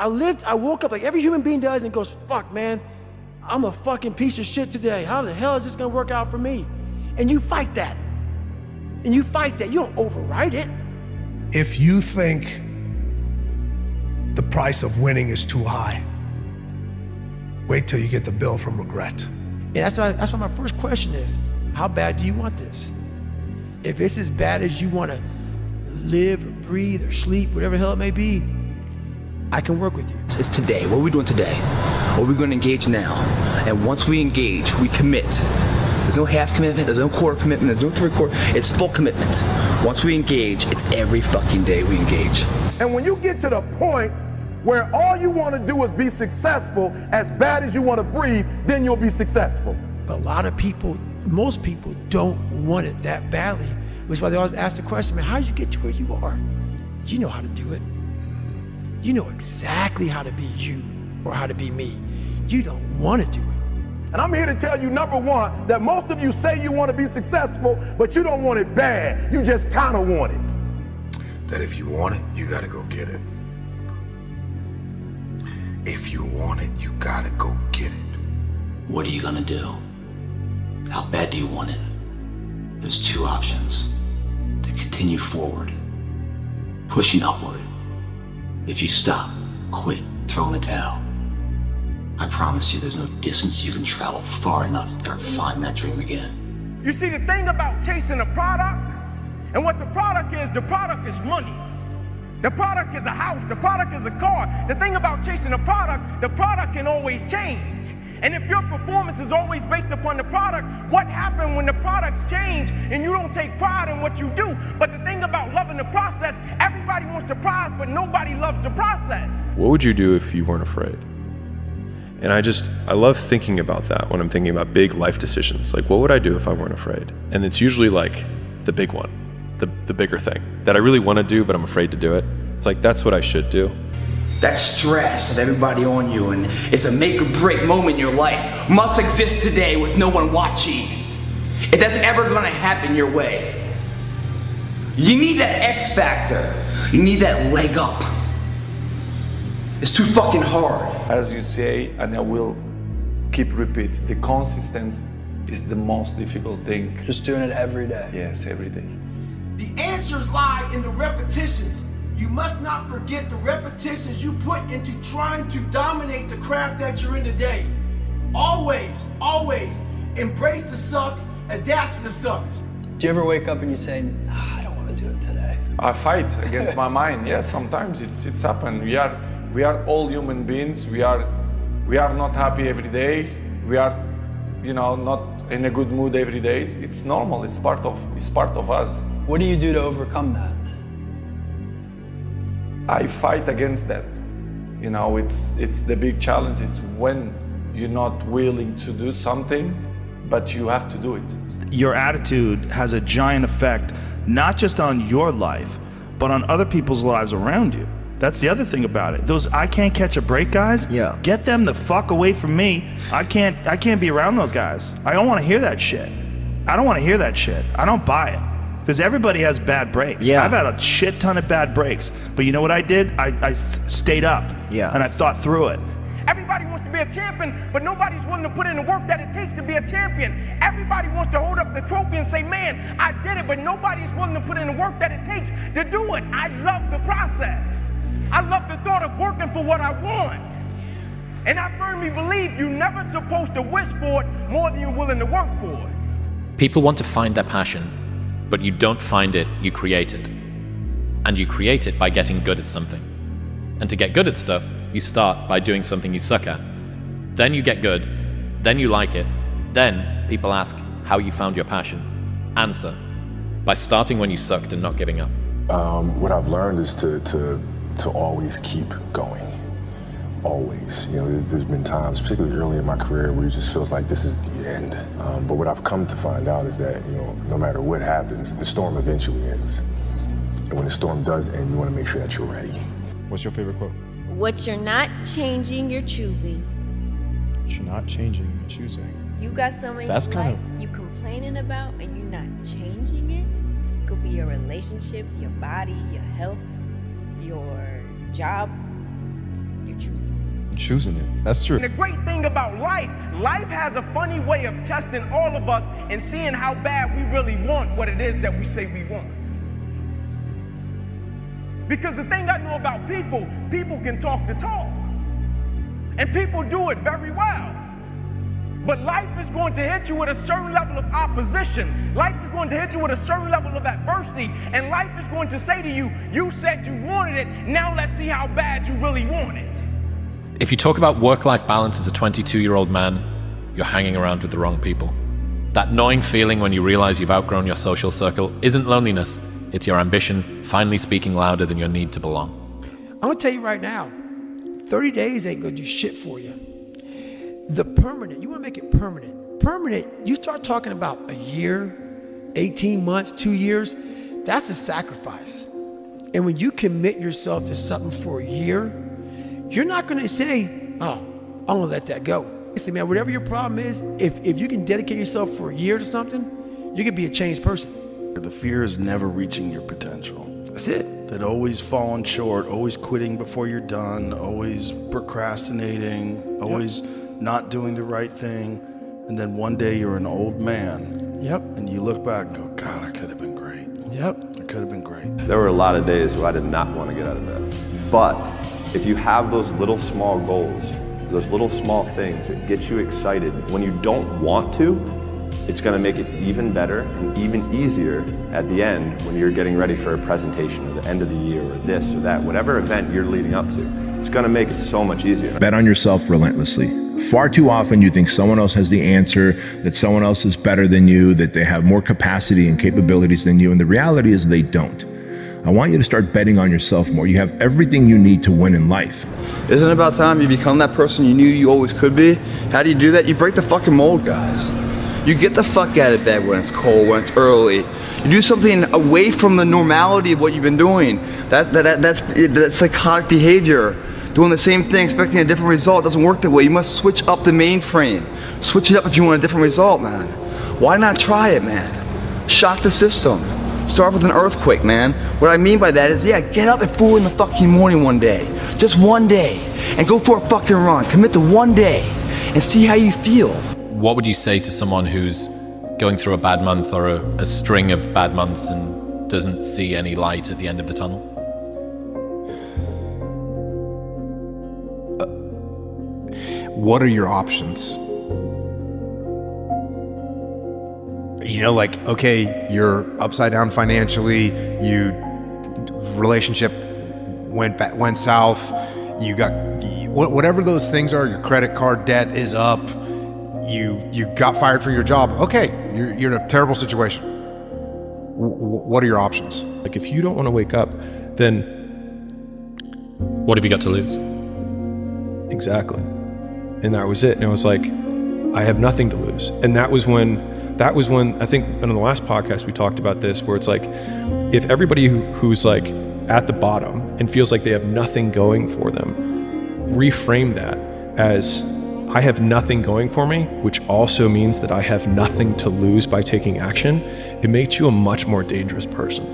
I woke up like every human being does and goes, fuck, man, I'm a fucking piece of shit today. How the hell is this gonna work out for me? And you fight that. And you fight that, you don't override it. If you think the price of winning is too high, wait till you get the bill from regret. And that's why my first question is, how bad do you want this? If it's as bad as you wanna live or breathe or sleep, whatever the hell it may be, I can work with you. It's today. What are we doing today? Are we going to engage now? And once we engage, we commit. There's no half commitment, there's no quarter commitment, there's no three-quarter, it's full commitment. Once we engage, it's every fucking day we engage. And when you get to the point where all you want to do is be successful, as bad as you want to breathe, then you'll be successful. But a lot of people, most people don't want it that badly, which is why they always ask the question, man, how did you get to where you are? You know how to do it. You know exactly how to be you or how to be me. You don't want to do it. And I'm here to tell you, number one, that most of you say you want to be successful, but you don't want it bad. You just kind of want it. That if you want it, you gotta go get it. If you want it, you gotta go get it. What are you gonna do? How bad do you want it? There's two options. To continue forward, pushing upward. If you stop, quit, throw in the towel, I promise you there's no distance you can travel far enough to ever find that dream again. You see, the thing about chasing a product, and what the product is money. The product is a house, the product is a car. The thing about chasing a product, the product can always change. And if your performance is always based upon the product, what happens when the products change and you don't take pride in what you do? But the thing about loving the process, everybody wants the prize, but nobody loves the process. What would you do if you weren't afraid? And I love thinking about that when I'm thinking about big life decisions. Like, what would I do if I weren't afraid? And it's usually like the big one, the bigger thing that I really want to do, but I'm afraid to do it. It's like, that's what I should do. That stress of everybody on you, and it's a make or break moment in your life, must exist today with no one watching. If that's ever gonna happen your way, you need that X factor. You need that leg up. It's too fucking hard. As you say, and I will keep repeat, the consistency is the most difficult thing. Just doing it every day. Yes, every day. The answers lie in the repetitions. You must not forget the repetitions you put into trying to dominate the craft that you're in today. Always, always embrace the suck, adapt to the suckers. Do you ever wake up and you say, I don't want to do it today? I fight against my mind. Yes, sometimes it's happened. We are all human beings. We are not happy every day. We are, not in a good mood every day. It's normal. It's part of us. What do you do to overcome that? I fight against that. It's the big challenge. It's when you're not willing to do something, but you have to do it. Your attitude has a giant effect, not just on your life, but on other people's lives around you. That's the other thing about it. Those I can't catch a break guys, get them the fuck away from me. I can't be around those guys. I don't want to hear that shit. I don't want to hear that shit. I don't buy it. Because everybody has bad breaks. I've had a shit ton of bad breaks. But you know what I did? I stayed up. And I thought through it. Everybody wants to be a champion, but nobody's willing to put in the work that it takes to be a champion. Everybody wants to hold up the trophy and say, man, I did it, but nobody's willing to put in the work that it takes to do it. I love the process. I love the thought of working for what I want. And I firmly believe you're never supposed to wish for it more than you're willing to work for it. People want to find their passion, but you don't find it, you create it. And you create it by getting good at something. And to get good at stuff, you start by doing something you suck at. Then you get good, then you like it, then people ask how you found your passion. Answer, by starting when you sucked and not giving up. What I've learned is to always keep going. Always. There's been times, particularly early in my career, where it just feels like this is the end. But what I've come to find out is that, no matter what happens, the storm eventually ends. And when the storm does end, you want to make sure that you're ready. What's your favorite quote? What you're not changing, you're choosing. What you're not changing, you're choosing. You got something you complaining about and you're not changing it? It could be your relationships, your body, your health, your job. You're Choosing it. That's true. And the great thing about life has a funny way of testing all of us and seeing how bad we really want what it is that we say we want. Because the thing I know about people can talk the talk. And people do it very well. But life is going to hit you with a certain level of opposition. Life is going to hit you with a certain level of adversity. And life is going to say to you, you said you wanted it, now let's see how bad you really want it. If you talk about work-life balance as a 22-year-old man, you're hanging around with the wrong people. That gnawing feeling when you realize you've outgrown your social circle isn't loneliness, it's your ambition finally speaking louder than your need to belong. I'm gonna tell you right now, 30 days ain't gonna do shit for you. The permanent, you wanna make it permanent. Permanent, you start talking about a year, 18 months, 2 years, that's a sacrifice. And when you commit yourself to something for a year, you're not gonna say, oh, I'm gonna let that go. Listen, man, whatever your problem is, if you can dedicate yourself for a year to something, you can be a changed person. The fear is never reaching your potential. That's it. That always falling short, always quitting before you're done, always procrastinating, always not doing the right thing. And then one day you're an old man. Yep. And you look back and go, God, I could have been great. Yep. I could have been great. There were a lot of days where I did not want to get out of bed. But if you have those little small goals, those little small things that get you excited, when you don't want to, it's going to make it even better and even easier at the end when you're getting ready for a presentation or the end of the year or this or that, whatever event you're leading up to. It's going to make it so much easier. Bet on yourself relentlessly. Far too often you think someone else has the answer, that someone else is better than you, that they have more capacity and capabilities than you, and the reality is they don't. I want you to start betting on yourself more. You have everything you need to win in life. Isn't it about time you become that person you knew you always could be? How do you do that? You break the fucking mold, guys. You get the fuck out of bed when it's cold, when it's early. You do something away from the normality of what you've been doing. That's psychotic behavior. Doing the same thing, expecting a different result doesn't work that way. You must switch up the mainframe. Switch it up if you want a different result, man. Why not try it, man? Shock the system. Start with an earthquake, man. What I mean by that is, yeah, get up at 4 in the fucking morning one day. Just one day. And go for a fucking run. Commit to one day. And see how you feel. What would you say to someone who's going through a bad month or a string of bad months and doesn't see any light at the end of the tunnel? What are your options? You know, like, okay, you're upside down financially, relationship went south, you got, whatever those things are, your credit card debt is up, you got fired from your job. Okay, you're in a terrible situation. What are your options? Like, if you don't want to wake up, then what have you got to lose? Exactly. And that was it. And I was like, I have nothing to lose. And that was when I think in the last podcast we talked about this, where it's like, if everybody who's like at the bottom and feels like they have nothing going for them, reframe that as, I have nothing going for me, which also means that I have nothing to lose by taking action, it makes you a much more dangerous person.